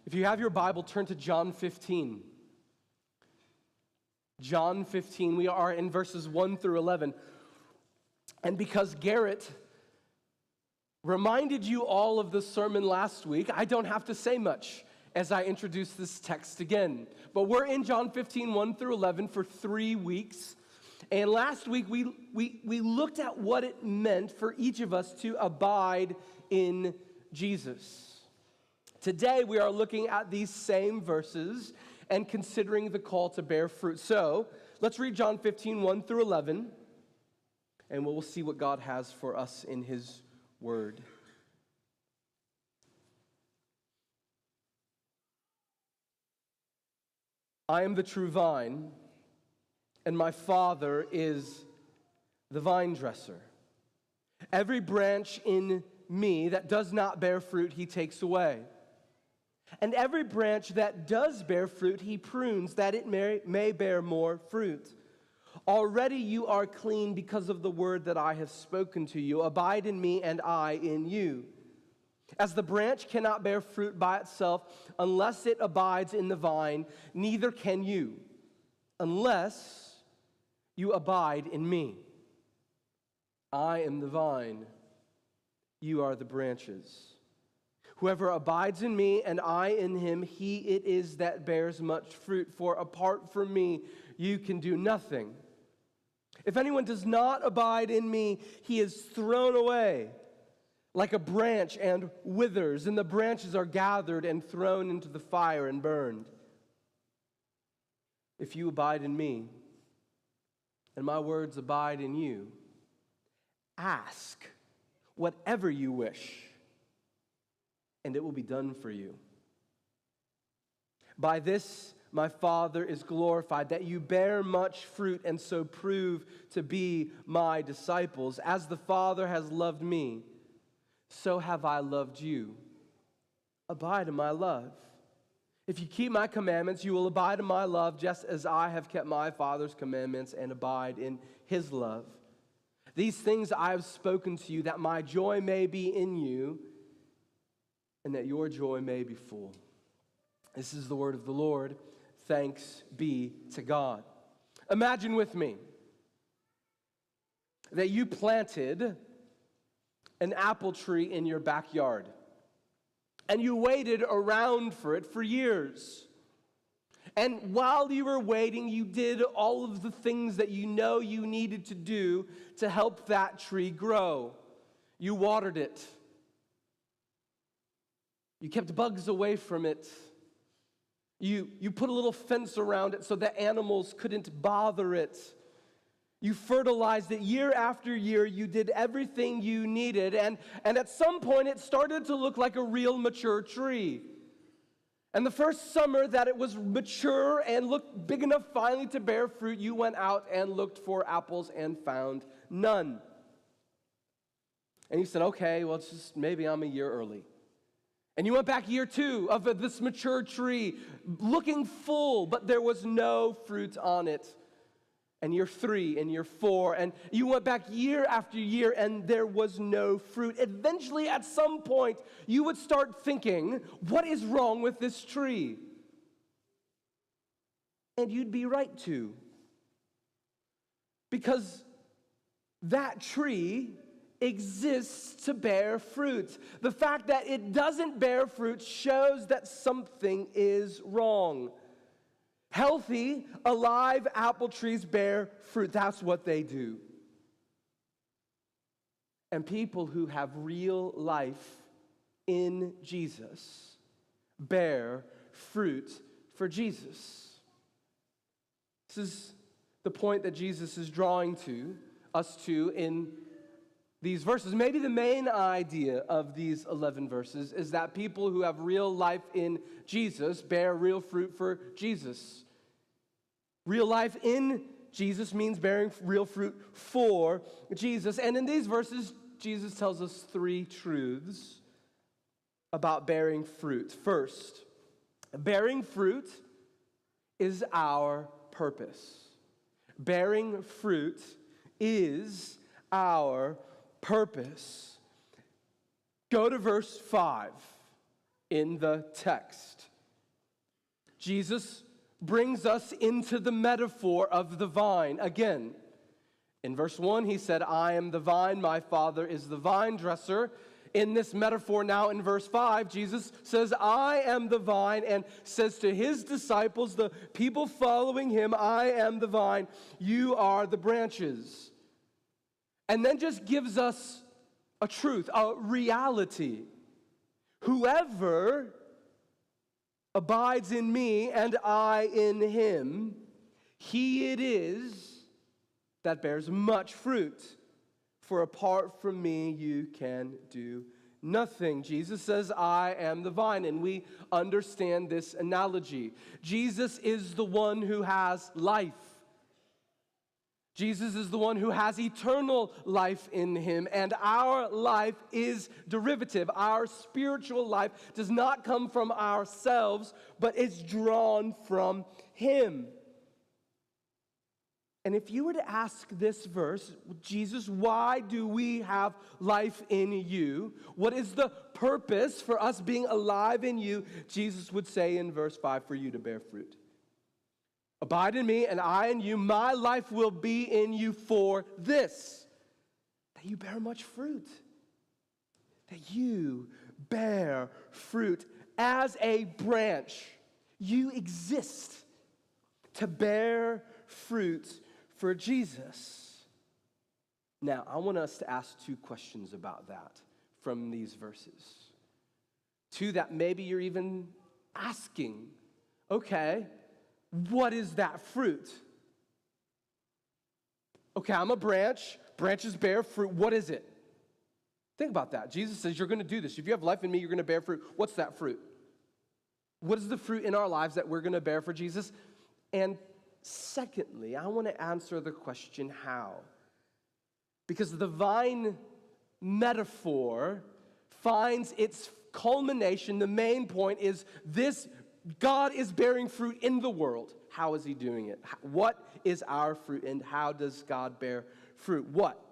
If you have your Bible, turn to John 15. John 15, we are in verses 1 through 11. And because Garrett reminded you all of the sermon last week, I don't have to say much as I introduce this text again. But we're in John 15, 1 through 11 for 3 weeks. And last week we looked at what it meant for each of us to abide in Jesus. Today we are looking at these same verses and considering the call to bear fruit. So let's read John 15, 1 through 11, and we'll see what God has for us in His Word. I am the true vine, and my Father is the vine dresser. Every branch in me that does not bear fruit, He takes away. And every branch that does bear fruit, He prunes, that it may bear more fruit. Already you are clean because of the word that I have spoken to you. Abide in me, and I in you. As the branch cannot bear fruit by itself unless it abides in the vine, neither can you, unless you abide in me. I am the vine, you are the branches. Whoever abides in me and I in him, he it is that bears much fruit. For apart from me, you can do nothing. If anyone does not abide in me, he is thrown away like a branch and withers, and the branches are gathered and thrown into the fire and burned. If you abide in me, and my words abide in you, ask whatever you wish, and it will be done for you. By this my Father is glorified, that you bear much fruit and so prove to be my disciples. As the Father has loved me, so have I loved you. Abide in my love. If you keep my commandments, you will abide in my love, just as I have kept my Father's commandments and abide in His love. These things I have spoken to you, that my joy may be in you, and that your joy may be full. This is the word of the Lord. Thanks be to God. Imagine with me that you planted an apple tree in your backyard, and you waited around for it for years. And while you were waiting, you did all of the things that you know you needed to do to help that tree grow. You watered it. You kept bugs away from it. You put a little fence around it so that animals couldn't bother it. You fertilized it year after year. You did everything you needed. And at some point, it started to look like a real mature tree. And the first summer that it was mature and looked big enough finally to bear fruit, you went out and looked for apples and found none. And you said, okay, well, it's just maybe I'm a year early. And you went back year 2 of this mature tree, looking full, but there was no fruit on it. And year 3 and year 4, and you went back year after year, and there was no fruit. Eventually, at some point, you would start thinking, what is wrong with this tree? And you'd be right to. Because that tree exists to bear fruit. The fact that it doesn't bear fruit shows that something is wrong. Healthy, alive apple trees bear fruit. That's what they do. And people who have real life in Jesus bear fruit for Jesus. This is the point that Jesus is drawing us to in these verses. Maybe the main idea of these 11 verses is that people who have real life in Jesus bear real fruit for Jesus. Real life in Jesus means bearing real fruit for Jesus. And in these verses, Jesus tells us 3 truths about bearing fruit. First, bearing fruit is our purpose. Bearing fruit is our purpose. Go to verse 5 in the text. Jesus brings us into the metaphor of the vine again. In verse 1, he said, I am the vine, my Father is the vine dresser. In this metaphor now in verse 5, Jesus says, I am the vine, and says to his disciples, the people following him, I am the vine, you are the branches. And then just gives us a truth, a reality. Whoever abides in me and I in him, he it is that bears much fruit. For apart from me, you can do nothing. Jesus says, I am the vine, and we understand this analogy. Jesus is the one who has life. Jesus is the one who has eternal life in him, and our life is derivative. Our spiritual life does not come from ourselves, but is drawn from him. And if you were to ask this verse, Jesus, why do we have life in you? What is the purpose for us being alive in you? Jesus would say in verse 5, for you to bear fruit. Abide in me and I in you. My life will be in you for this, that you bear much fruit. That you bear fruit as a branch. You exist to bear fruit for Jesus. Now, I want us to ask two questions about that from these verses. Two that maybe you're even asking, okay, what is that fruit? Okay, I'm a branch. Branches bear fruit. What is it? Think about that. Jesus says you're going to do this. If you have life in me, you're going to bear fruit. What's that fruit? What is the fruit in our lives that we're going to bear for Jesus? And secondly, I want to answer the question how. Because the vine metaphor finds its culmination. The main point is this: God is bearing fruit in the world. How is he doing it? What is our fruit, and how does God bear fruit? What?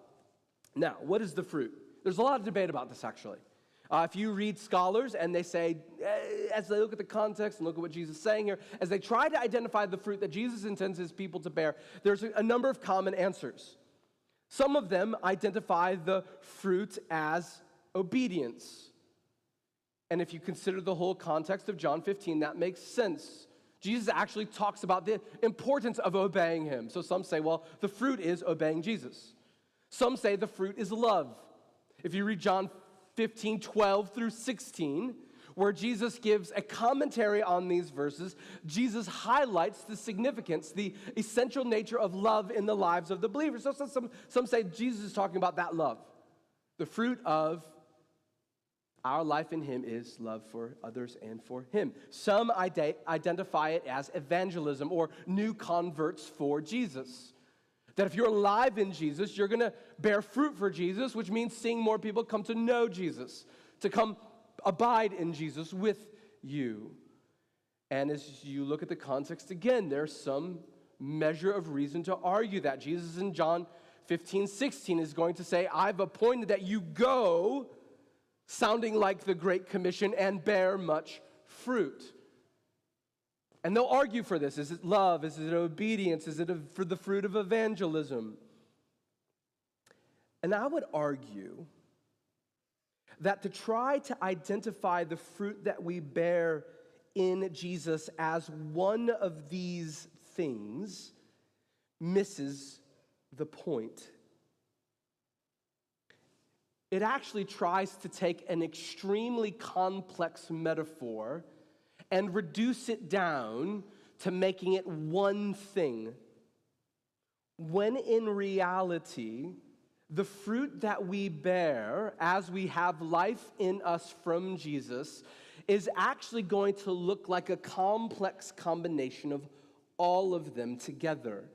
Now, what is the fruit? There's a lot of debate about this, actually. If you read scholars and they say, as they look at the context and look at what Jesus is saying here, as they try to identify the fruit that Jesus intends his people to bear, there's a number of common answers. Some of them identify the fruit as obedience. And if you consider the whole context of John 15, that makes sense. Jesus actually talks about the importance of obeying him. So some say, well, the fruit is obeying Jesus. Some say the fruit is love. If you read John 15, 12 through 16, where Jesus gives a commentary on these verses, Jesus highlights the significance, the essential nature of love in the lives of the believers. So some say Jesus is talking about that love. The fruit of our life in him is love for others and for him. Some identify it as evangelism or new converts for Jesus. That if you're alive in Jesus, you're going to bear fruit for Jesus, which means seeing more people come to know Jesus, to come abide in Jesus with you. And as you look at the context again, there's some measure of reason to argue that. Jesus in John 15, 16 is going to say, I've appointed that you go, sounding like the Great Commission, and bear much fruit. And they'll argue for this. Is it love? Is it obedience? Is it for the fruit of evangelism? And I would argue that to try to identify the fruit that we bear in Jesus as one of these things misses the point. It actually tries to take an extremely complex metaphor and reduce it down to making it one thing, when in reality, the fruit that we bear as we have life in us from Jesus is actually going to look like a complex combination of all of them together.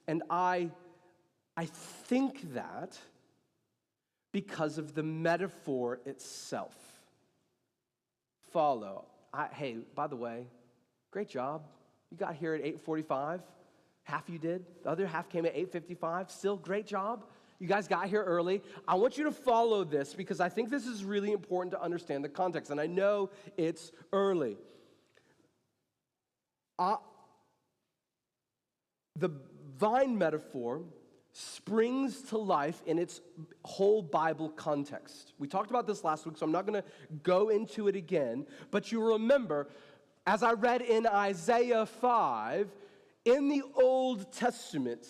And I think that because of the metaphor itself. Follow. Hey, by the way, great job. You got here at 8:45. Half you did. The other half came at 8:55. Still, great job. You guys got here early. I want you to follow this because I think this is really important to understand the context. And I know it's early. The vine metaphor springs to life in its whole Bible context. We talked about this last week, so I'm not going to go into it again. But you remember, as I read in Isaiah 5, in the Old Testament,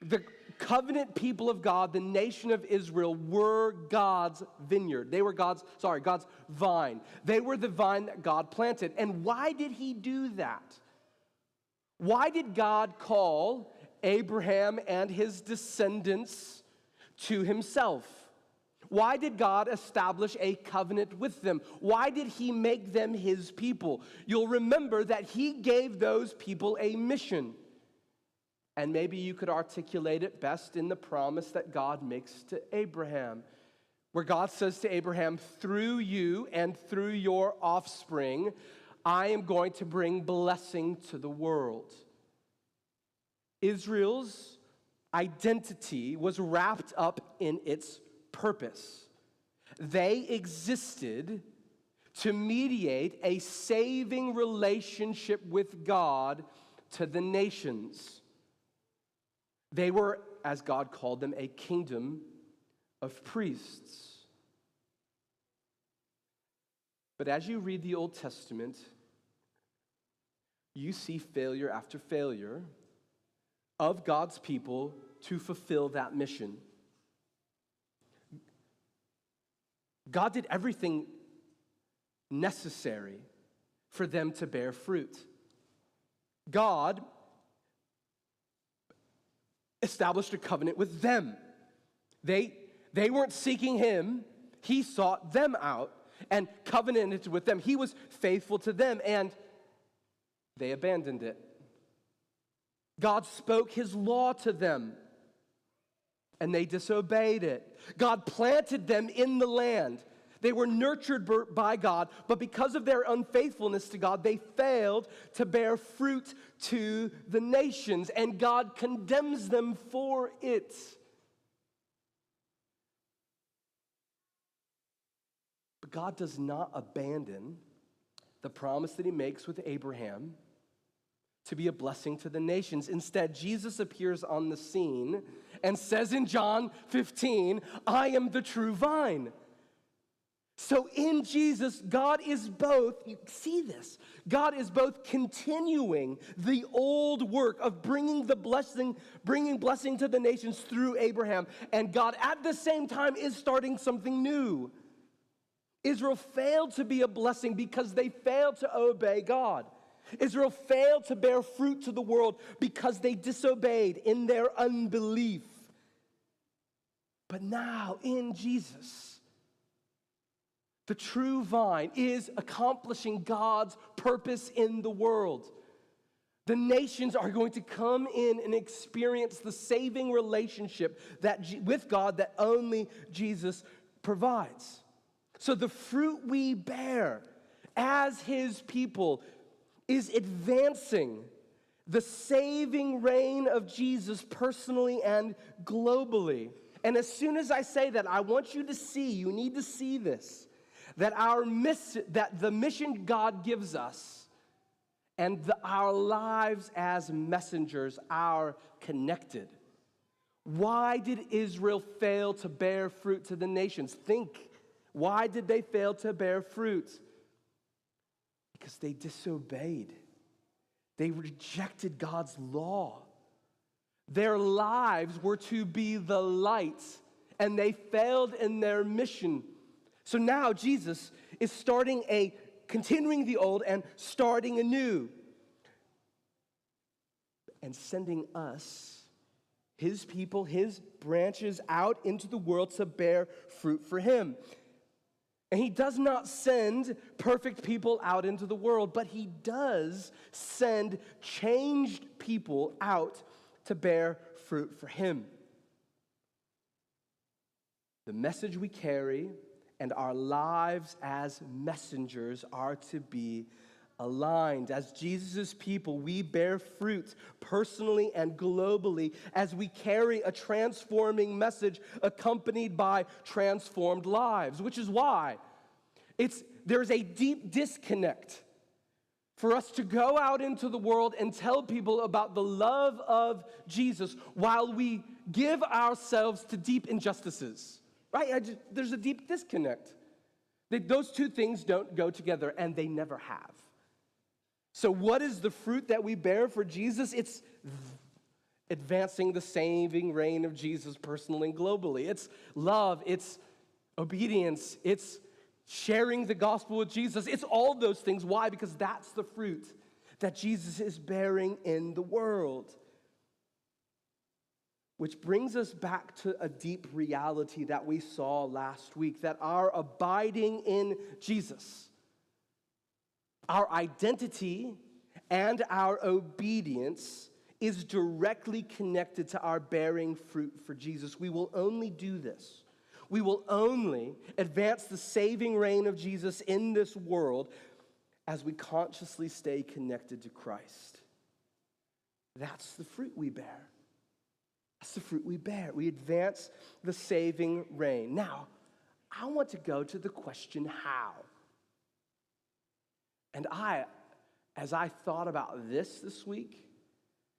the covenant people of God, the nation of Israel, were God's vineyard. They were God's vine. They were the vine that God planted. And why did he do that? Why did God call Abraham and his descendants to himself? Why did God establish a covenant with them? Why did he make them his people? You'll remember that he gave those people a mission. And maybe you could articulate it best in the promise that God makes to Abraham, where God says to Abraham, through you and through your offspring, I am going to bring blessing to the world. Israel's identity was wrapped up in its purpose. They existed to mediate a saving relationship with God to the nations. They were, as God called them, a kingdom of priests. But as you read the Old Testament, you see failure after failure of God's people to fulfill that mission. God did everything necessary for them to bear fruit. God established a covenant with them. They weren't seeking him. He sought them out and covenanted with them. He was faithful to them, and they abandoned it. God spoke his law to them, and they disobeyed it. God planted them in the land. They were nurtured by God, but because of their unfaithfulness to God, they failed to bear fruit to the nations, and God condemns them for it. But God does not abandon the promise that he makes with Abraham to be a blessing to the nations. Instead, Jesus appears on the scene and says in John 15, I am the true vine. So in Jesus, God is both, you see this, God is both continuing the old work of bringing blessing to the nations through Abraham, and God at the same time is starting something new. Israel failed to be a blessing because they failed to obey God. Israel failed to bear fruit to the world because they disobeyed in their unbelief. But now in Jesus, the true vine is accomplishing God's purpose in the world. The nations are going to come in and experience the saving relationship with God that only Jesus provides. So the fruit we bear as his people is advancing the saving reign of Jesus personally and globally. And as soon as I say that, I want you to see, you need to see this, that the mission God gives us and our lives as messengers are connected. Why did Israel fail to bear fruit to the nations? Think, why did they fail to bear fruit? Because they disobeyed. They rejected God's law. Their lives were to be the light, and they failed in their mission. So now Jesus is continuing the old and starting anew, and sending us, his people, his branches, out into the world to bear fruit for him. And he does not send perfect people out into the world, but he does send changed people out to bear fruit for him. The message we carry and our lives as messengers are to be aligned. As Jesus' people, we bear fruit personally and globally as we carry a transforming message accompanied by transformed lives, which is why there's a deep disconnect for us to go out into the world and tell people about the love of Jesus while we give ourselves to deep injustices, right? There's a deep disconnect. Those two things don't go together, and they never have. So what is the fruit that we bear for Jesus? It's advancing the saving reign of Jesus personally and globally. It's love, it's obedience, it's sharing the gospel with Jesus. It's all those things. Why? Because that's the fruit that Jesus is bearing in the world. Which brings us back to a deep reality that we saw last week, that our abiding in Jesus, our identity and our obedience is directly connected to our bearing fruit for Jesus. We will only do this. We will only advance the saving reign of Jesus in this world as we consciously stay connected to Christ. That's the fruit we bear. That's the fruit we bear. We advance the saving reign. Now, I want to go to the question, how? And as I thought about this week,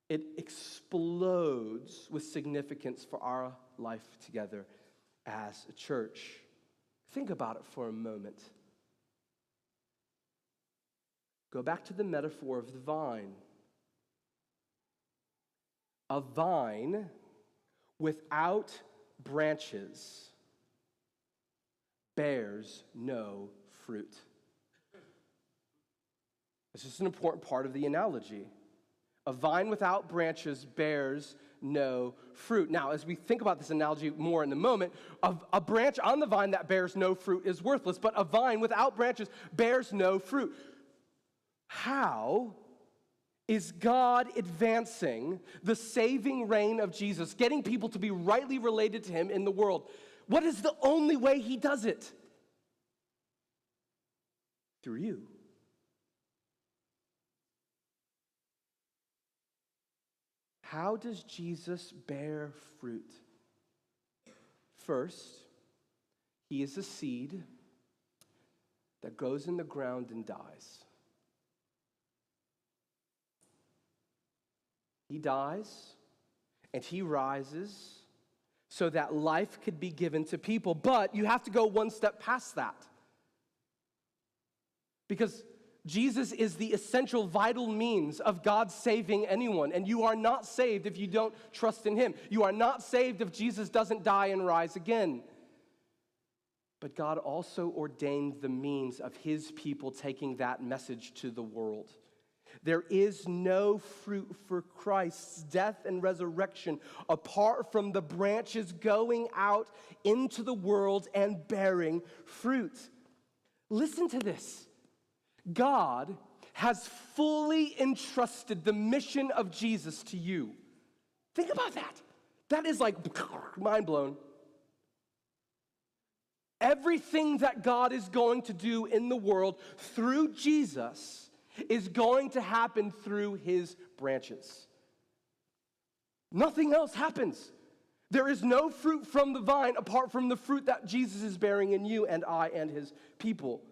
it explodes with significance for our life together as a church. Think about it for a moment. Go back to the metaphor of the vine. A vine without branches bears no fruit. This is an important part of the analogy. A vine without branches bears no fruit. Now, as we think about this analogy more in a moment, a branch on the vine that bears no fruit is worthless, but a vine without branches bears no fruit. How is God advancing the saving reign of Jesus, getting people to be rightly related to him in the world? What is the only way he does it? Through you. How does Jesus bear fruit? First, he is a seed that goes in the ground and dies. He dies and he rises so that life could be given to people. But you have to go one step past that. Because Jesus is the essential, vital means of God saving anyone. And you are not saved if you don't trust in him. You are not saved if Jesus doesn't die and rise again. But God also ordained the means of his people taking that message to the world. There is no fruit for Christ's death and resurrection apart from the branches going out into the world and bearing fruit. Listen to this. God has fully entrusted the mission of Jesus to you. Think about that. That is like mind blown. Everything that God is going to do in the world through Jesus is going to happen through his branches. Nothing else happens. There is no fruit from the vine apart from the fruit that Jesus is bearing in you and I and his people.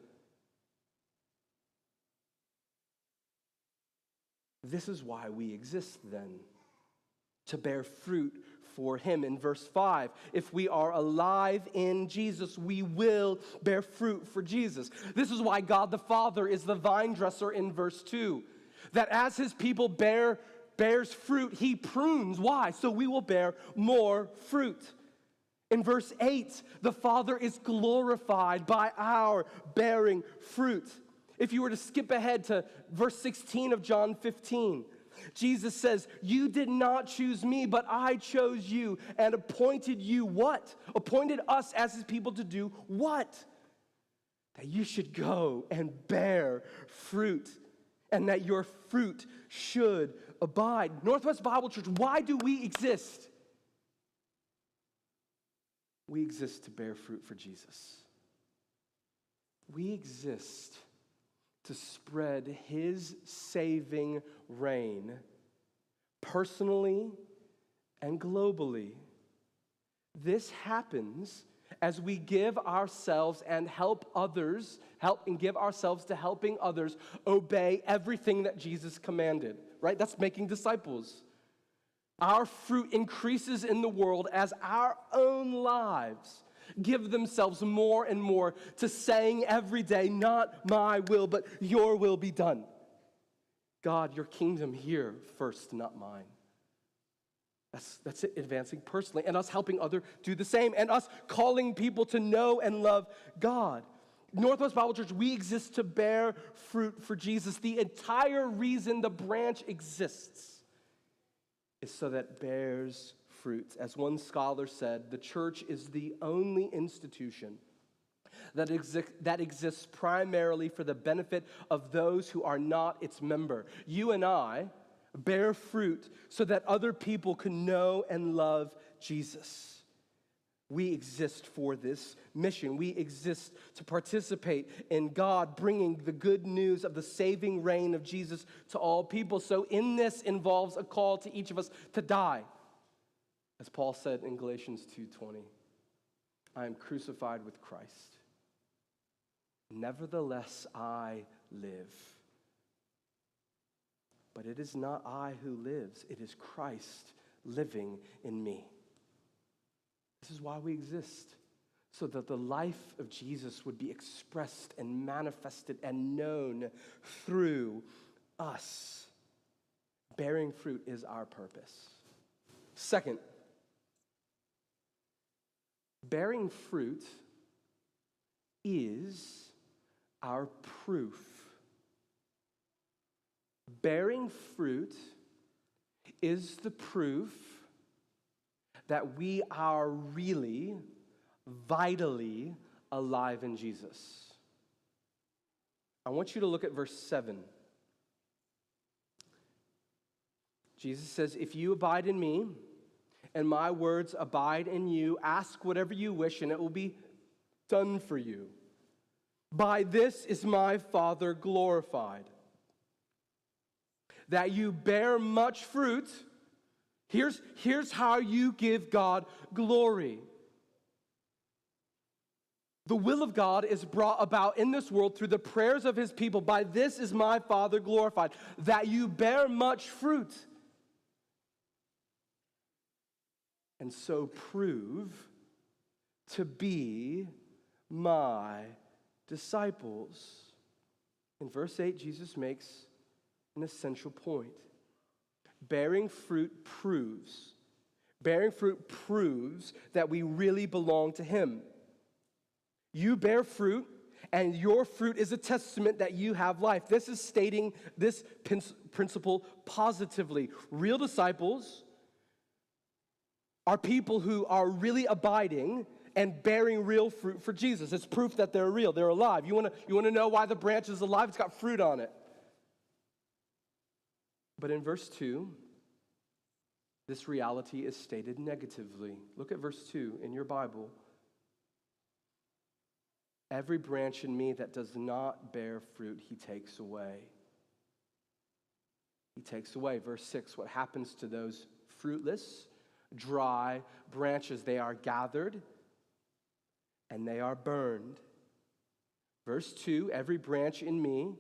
This is why we exist then, to bear fruit for him. In verse 5, if we are alive in Jesus, we will bear fruit for Jesus. This is why God the Father is the vine dresser in verse 2, that as his people bears fruit, he prunes. Why? So we will bear more fruit. In verse 8, the Father is glorified by our bearing fruit. If you were to skip ahead to verse 16 of John 15, Jesus says, you did not choose me, but I chose you and appointed you what? Appointed us as his people to do what? That you should go and bear fruit, and that your fruit should abide. Northwest Bible Church, why do we exist? We exist to bear fruit for Jesus. We exist to spread his saving reign personally and globally. This happens as we give ourselves and help others help and give ourselves to helping others obey everything that Jesus commanded, right? That's making disciples. Our fruit increases in the world as our own lives give themselves more and more to saying every day, not my will, but your will be done. God, your kingdom here first, not mine. That's it, advancing personally, and us helping others do the same, and us calling people to know and love God. Northwest Bible Church, we exist to bear fruit for Jesus. The entire reason the branch exists is so that it bears fruit. As one scholar said, the church is the only institution that exists primarily for the benefit of those who are not its member. You and I bear fruit so that other people can know and love Jesus. We exist for this mission. We exist to participate in God bringing the good news of the saving reign of Jesus to all people. So in this involves a call to each of us to die. As Paul said in Galatians 2:20, I am crucified with Christ. Nevertheless, I live. But it is not I who lives, it is Christ living in me. This is why we exist, so that the life of Jesus would be expressed and manifested and known through us. Bearing fruit is our purpose. Second, bearing fruit is our proof. Bearing fruit is the proof that we are really, vitally alive in Jesus. I want you to look at verse 7. Jesus says, if you abide in me, and my words abide in you, ask whatever you wish, and it will be done for you. By this is my Father glorified, that you bear much fruit. Here's how you give God glory. The will of God is brought about in this world through the prayers of his people. By this is my Father glorified, that you bear much fruit, and so prove to be my disciples. In verse 8, Jesus makes an essential point. Bearing fruit proves that we really belong to him. You bear fruit, and your fruit is a testament that you have life. This is stating this principle positively. Real disciples are people who are really abiding and bearing real fruit for Jesus. It's proof that they're real, they're alive. You want to know why the branch is alive? It's got fruit on it. But in verse 2, this reality is stated negatively. Look at verse 2 in your Bible. Every branch in me that does not bear fruit, he takes away. He takes away. Verse 6, what happens to those fruitless, dry branches? They are gathered and they are burned. Verse 2, every branch in me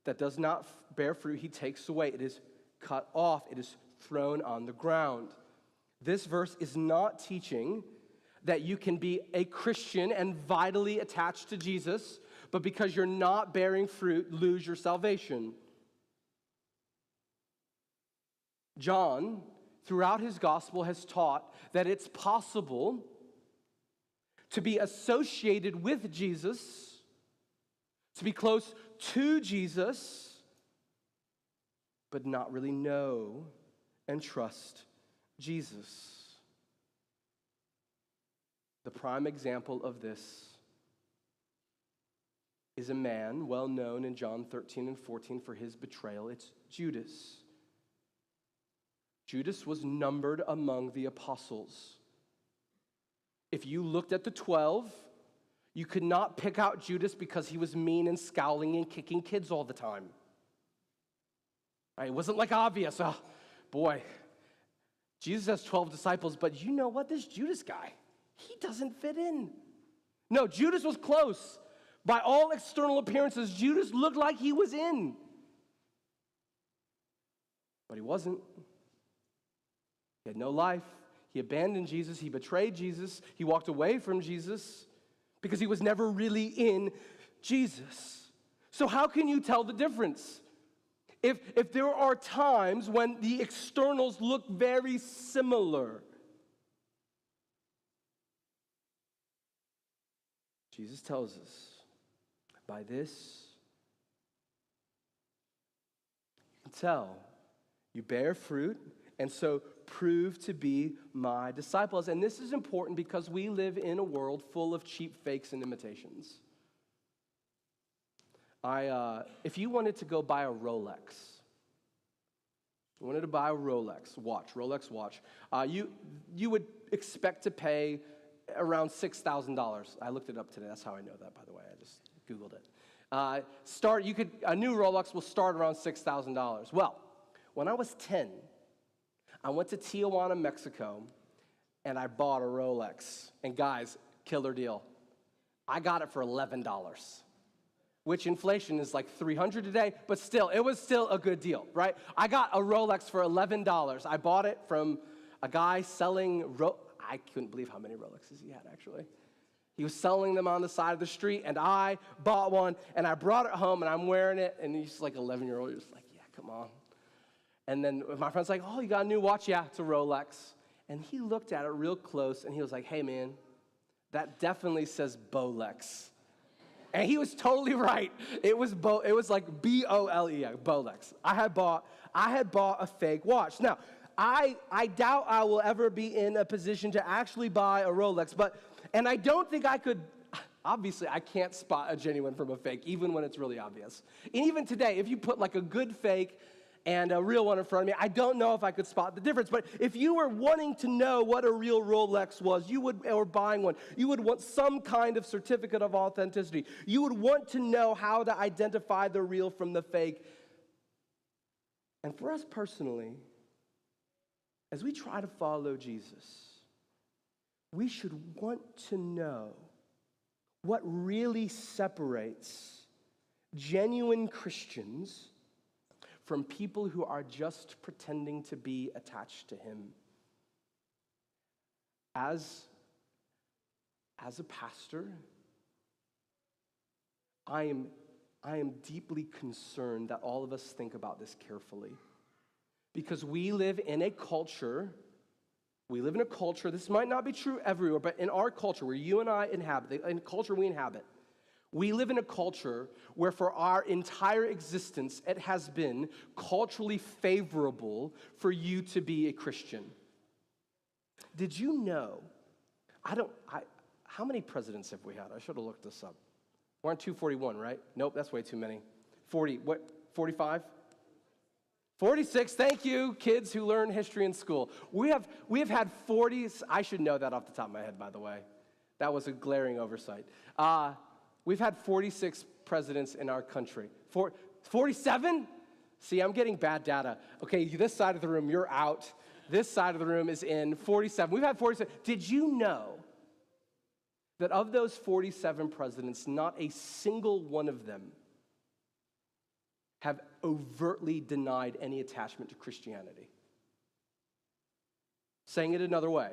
that does not bear fruit, he takes away. It is cut off. It is thrown on the ground. This verse is not teaching that you can be a Christian and vitally attached to Jesus, but because you're not bearing fruit, lose your salvation. John, throughout his gospel, has taught that it's possible to be associated with Jesus, to be close to Jesus, but not really know and trust Jesus. The prime example of this is a man well known in John 13 and 14 for his betrayal. It's Judas. Judas was numbered among the apostles. If you looked at the 12, you could not pick out Judas because he was mean and scowling and kicking kids all the time. Right? It wasn't like obvious. Oh, boy, Jesus has 12 disciples, but you know what? This Judas guy, he doesn't fit in. No, Judas was close, By all external appearances, Judas looked like he was in. But he wasn't. He had no life. He abandoned Jesus. He betrayed Jesus. He walked away from Jesus because he was never really in Jesus. So how can you tell the difference? If there are times when the externals look very similar, Jesus tells us, by this, you can tell you bear fruit, and so prove to be my disciples. And this is important because we live in a world full of cheap fakes and imitations. If you wanted to go buy a Rolex, Rolex watch, you would expect to pay around $6,000. I looked it up today. That's how I know that, by the way. I just Googled it. A new Rolex will start around $6,000. Well, when I was 10, I went to Tijuana, Mexico, and I bought a Rolex. And guys, killer deal. I got it for $11, which inflation is like $300 today, but still, it was still a good deal, right? I got a Rolex for $11. I bought it from a guy selling, I couldn't believe how many Rolexes he had, actually. He was selling them on the side of the street, and I bought one, and I brought it home, and I'm wearing it, and he's like 11-year-old. He's like, yeah, come on. And then my friend's like, oh, you got a new watch? Yeah, it's a Rolex. And he looked at it real close, and he was like, hey, man, that definitely says Bolex. And he was totally right. It was like B-O-L-E, Bolex. I had bought a fake watch. Now, I doubt I will ever be in a position to actually buy a Rolex, and I don't think I could. Obviously, I can't spot a genuine from a fake, even when it's really obvious. And even today, if you put like a good fake and a real one in front of me, I don't know if I could spot the difference. But if you were wanting to know what a real Rolex was, or buying one, you would want some kind of certificate of authenticity. You would want to know how to identify the real from the fake. And for us personally, as we try to follow Jesus, we should want to know what really separates genuine Christians from people who are just pretending to be attached to him. As a pastor, I am deeply concerned that all of us think about this carefully. Because we live in a culture, this might not be true everywhere, but in our culture where you and I inhabit, in the culture we inhabit, we live in a culture where for our entire existence, it has been culturally favorable for you to be a Christian. Did you know, how many presidents have we had? I should have looked this up. We're on 241, right? Nope, that's way too many. 45? 46, thank you, kids who learn history in school. We have had 40, I should know that off the top of my head, by the way. That was a glaring oversight. We've had 46 presidents in our country. 47? See, I'm getting bad data. Okay, this side of the room, you're out. This side of the room is in. 47. We've had 47. Did you know that of those 47 presidents, not a single one of them have overtly denied any attachment to Christianity? Saying it another way,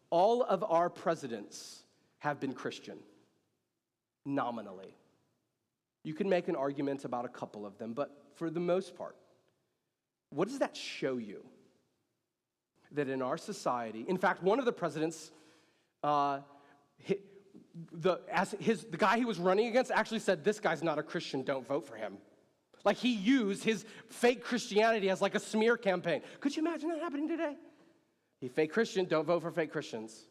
all of our presidents have been Christian, nominally. You can make an argument about a couple of them, but for the most part, what does that show you? That in our society, in fact, one of the presidents, the guy he was running against actually said, this guy's not a Christian, don't vote for him. Like he used his fake Christianity as like a smear campaign. Could you imagine that happening today? He fake Christian, don't vote for fake Christians.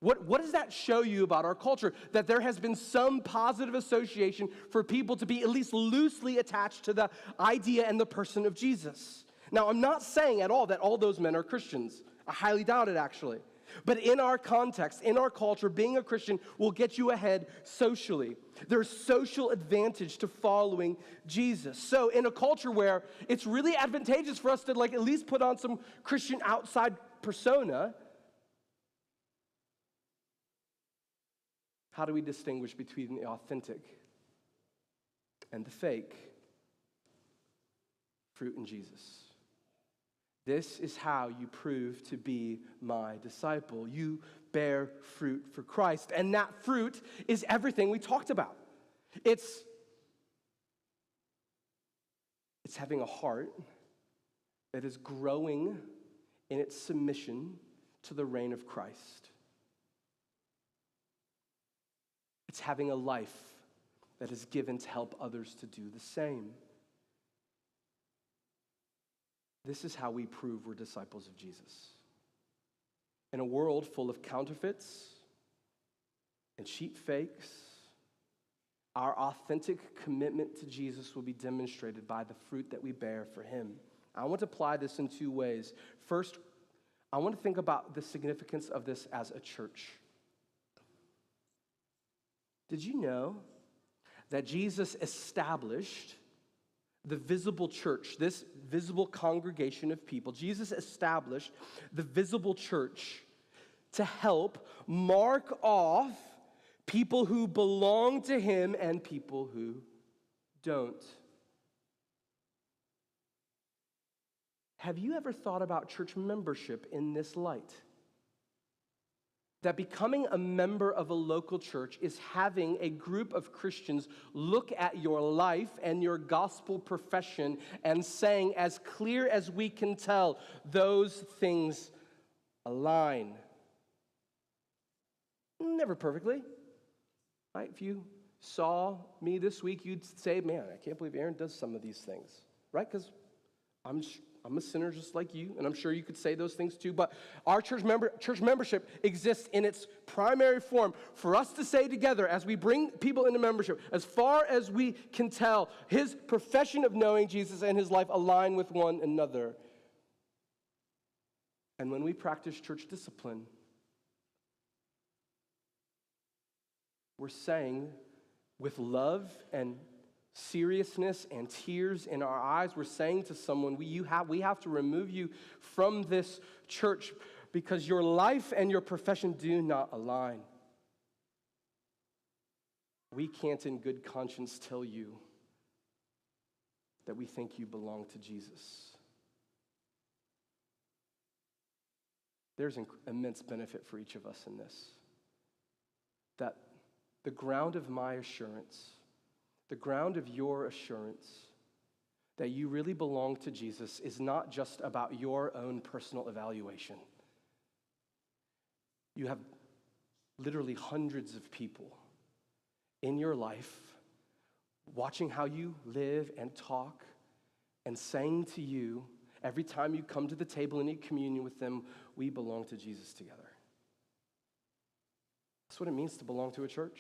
What does that show you about our culture? That there has been some positive association for people to be at least loosely attached to the idea and the person of Jesus. Now, I'm not saying at all that all those men are Christians. I highly doubt it, actually. But in our context, in our culture, being a Christian will get you ahead socially. There's social advantage to following Jesus. So in a culture where it's really advantageous for us to like at least put on some Christian outside persona, How do we distinguish between the authentic and the fake? Fruit in Jesus. This is how you prove to be my disciple. You bear fruit for Christ. And that fruit is everything we talked about. It's having a heart that is growing in its submission to the reign of Christ. It's having a life that is given to help others to do the same. This is how we prove we're disciples of Jesus. In a world full of counterfeits and cheap fakes, our authentic commitment to Jesus will be demonstrated by the fruit that we bear for him. I want to apply this in two ways. First, I want to think about the significance of this as a church. Did you know that Jesus established the visible church, this visible congregation of people? Jesus established the visible church to help mark off people who belong to him and people who don't. Have you ever thought about church membership in this light? That becoming a member of a local church is having a group of Christians look at your life and your gospel profession and saying, as clear as we can tell, those things align. Never perfectly. Right? If you saw me this week, you'd say, man, I can't believe Aaron does some of these things. Right? Because I'm a sinner just like you, and I'm sure you could say those things too, but our church membership exists in its primary form for us to say together as we bring people into membership, as far as we can tell, his profession of knowing Jesus and his life align with one another. And when we practice church discipline, we're saying with love and seriousness and tears in our eyes, we're saying to someone, we have to remove you from this church because your life and your profession do not align. We can't in good conscience tell you that we think you belong to Jesus. There's immense benefit for each of us in this. That the ground of my assurance, the ground of your assurance that you really belong to Jesus is not just about your own personal evaluation. You have literally hundreds of people in your life watching how you live and talk and saying to you every time you come to the table and eat communion with them, we belong to Jesus together. That's what it means to belong to a church.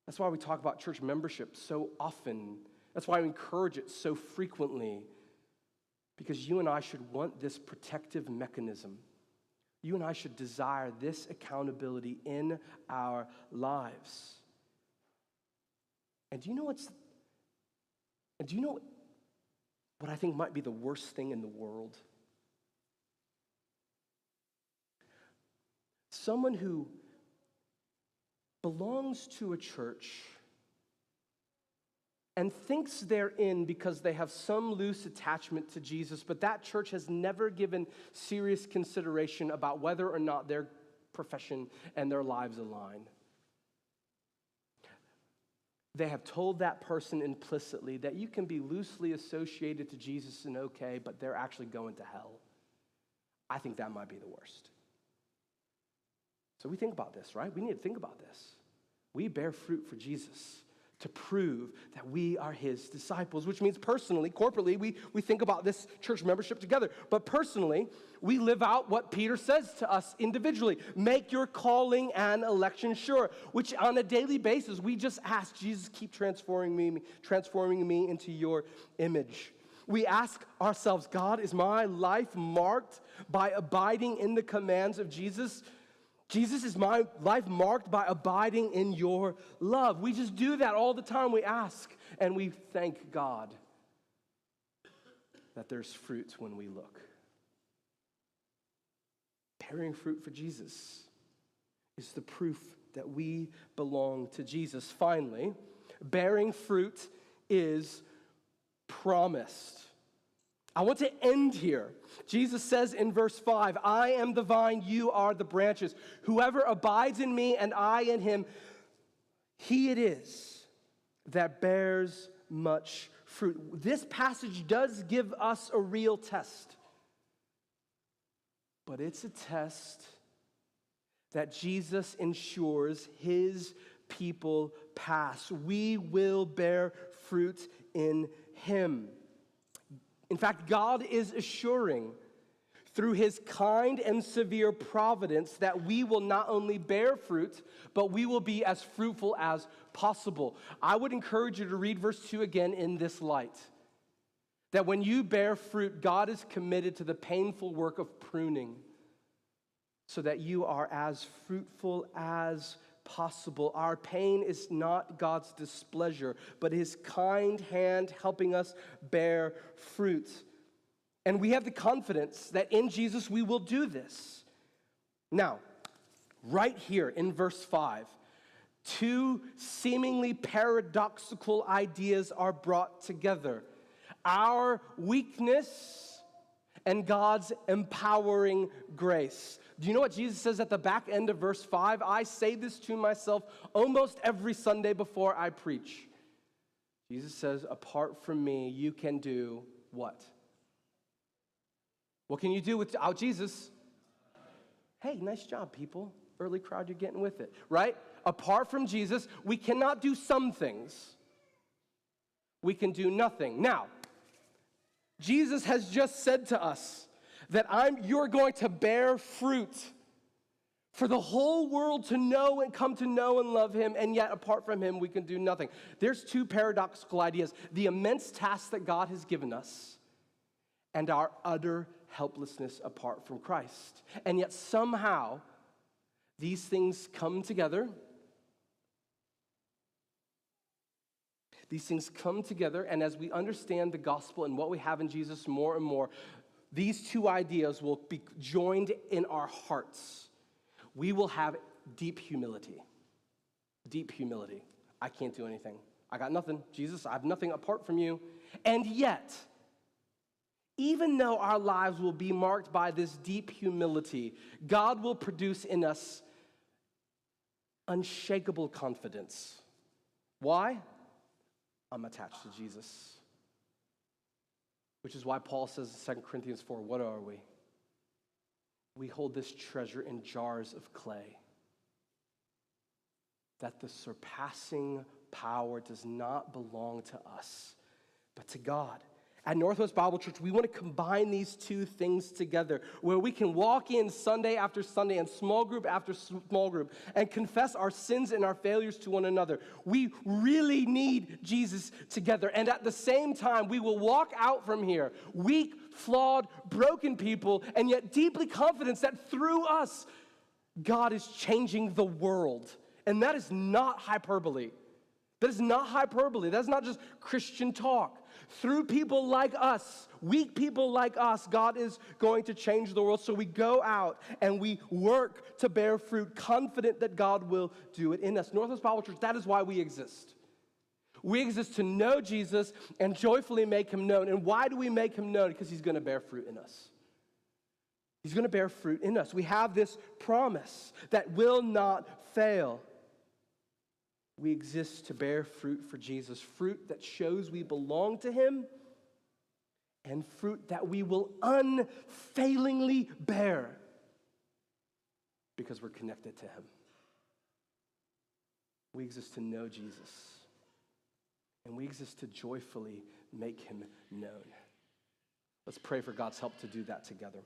That's why we talk about church membership so often. That's why we encourage it so frequently. Because you and I should want this protective mechanism. You and I should desire this accountability in our lives. And do you know what I think might be the worst thing in the world? Someone who belongs to a church and thinks they're in because they have some loose attachment to Jesus, but that church has never given serious consideration about whether or not their profession and their lives align. They have told that person implicitly that you can be loosely associated to Jesus and okay, but they're actually going to hell. I think that might be the worst. So we think about this, right? We need to think about this. We bear fruit for Jesus to prove that we are his disciples, which means personally, corporately, we think about this church membership together. But personally, we live out what Peter says to us individually. Make your calling and election sure, which on a daily basis, we just ask, Jesus, keep transforming me into your image. We ask ourselves, God, is my life marked by abiding in the commands of Jesus? Jesus, is my life marked by abiding in your love? We just do that all the time. We ask and we thank God that there's fruit when we look. Bearing fruit for Jesus is the proof that we belong to Jesus. Finally, bearing fruit is promised. I want to end here. Jesus says in verse 5, I am the vine, you are the branches. Whoever abides in me and I in him, he it is that bears much fruit. This passage does give us a real test, but it's a test that Jesus ensures his people pass. We will bear fruit in him. In fact, God is assuring through his kind and severe providence that we will not only bear fruit, but we will be as fruitful as possible. I would encourage you to read verse 2 again in this light. That when you bear fruit, God is committed to the painful work of pruning so that you are as fruitful as possible. Our pain is not God's displeasure, but his kind hand helping us bear fruit. And we have the confidence that in Jesus we will do this. Now, right here in verse 5, two seemingly paradoxical ideas are brought together. Our weakness and God's empowering grace. Do you know what Jesus says at the back end of verse 5? I say this to myself almost every Sunday before I preach. Jesus says, apart from me, you can do what? What can you do without Jesus? Hey, nice job, people. Early crowd, you're getting with it, right? Apart from Jesus, we cannot do some things. We can do nothing. Now, Jesus has just said to us that you're going to bear fruit for the whole world to know and come to know and love him, and yet apart from him, we can do nothing. There's two paradoxical ideas: the immense task that God has given us and our utter helplessness apart from Christ. And yet somehow, these things come together. These things come together, and as we understand the gospel and what we have in Jesus more and more, these two ideas will be joined in our hearts. We will have deep humility. Deep humility. I can't do anything. I got nothing. Jesus, I have nothing apart from you. And yet, even though our lives will be marked by this deep humility, God will produce in us unshakable confidence. Why? I'm attached to Jesus. Which is why Paul says in 2 Corinthians 4, what are we? We hold this treasure in jars of clay, that the surpassing power does not belong to us, but to God. At Northwest Bible Church, we want to combine these two things together, where we can walk in Sunday after Sunday and small group after small group and confess our sins and our failures to one another. We really need Jesus together. And at the same time, we will walk out from here weak, flawed, broken people, and yet deeply confident that through us, God is changing the world. And that is not hyperbole. That is not hyperbole. That's not just Christian talk. Through people like us, weak people like us, God is going to change the world. So we go out and we work to bear fruit, confident that God will do it in us. Northwest Bible Church, that is why we exist. We exist to know Jesus and joyfully make him known. And why do we make him known? Because he's going to bear fruit in us. He's going to bear fruit in us. We have this promise that will not fail. We exist to bear fruit for Jesus, fruit that shows we belong to him, and fruit that we will unfailingly bear because we're connected to him. We exist to know Jesus, and we exist to joyfully make him known. Let's pray for God's help to do that together.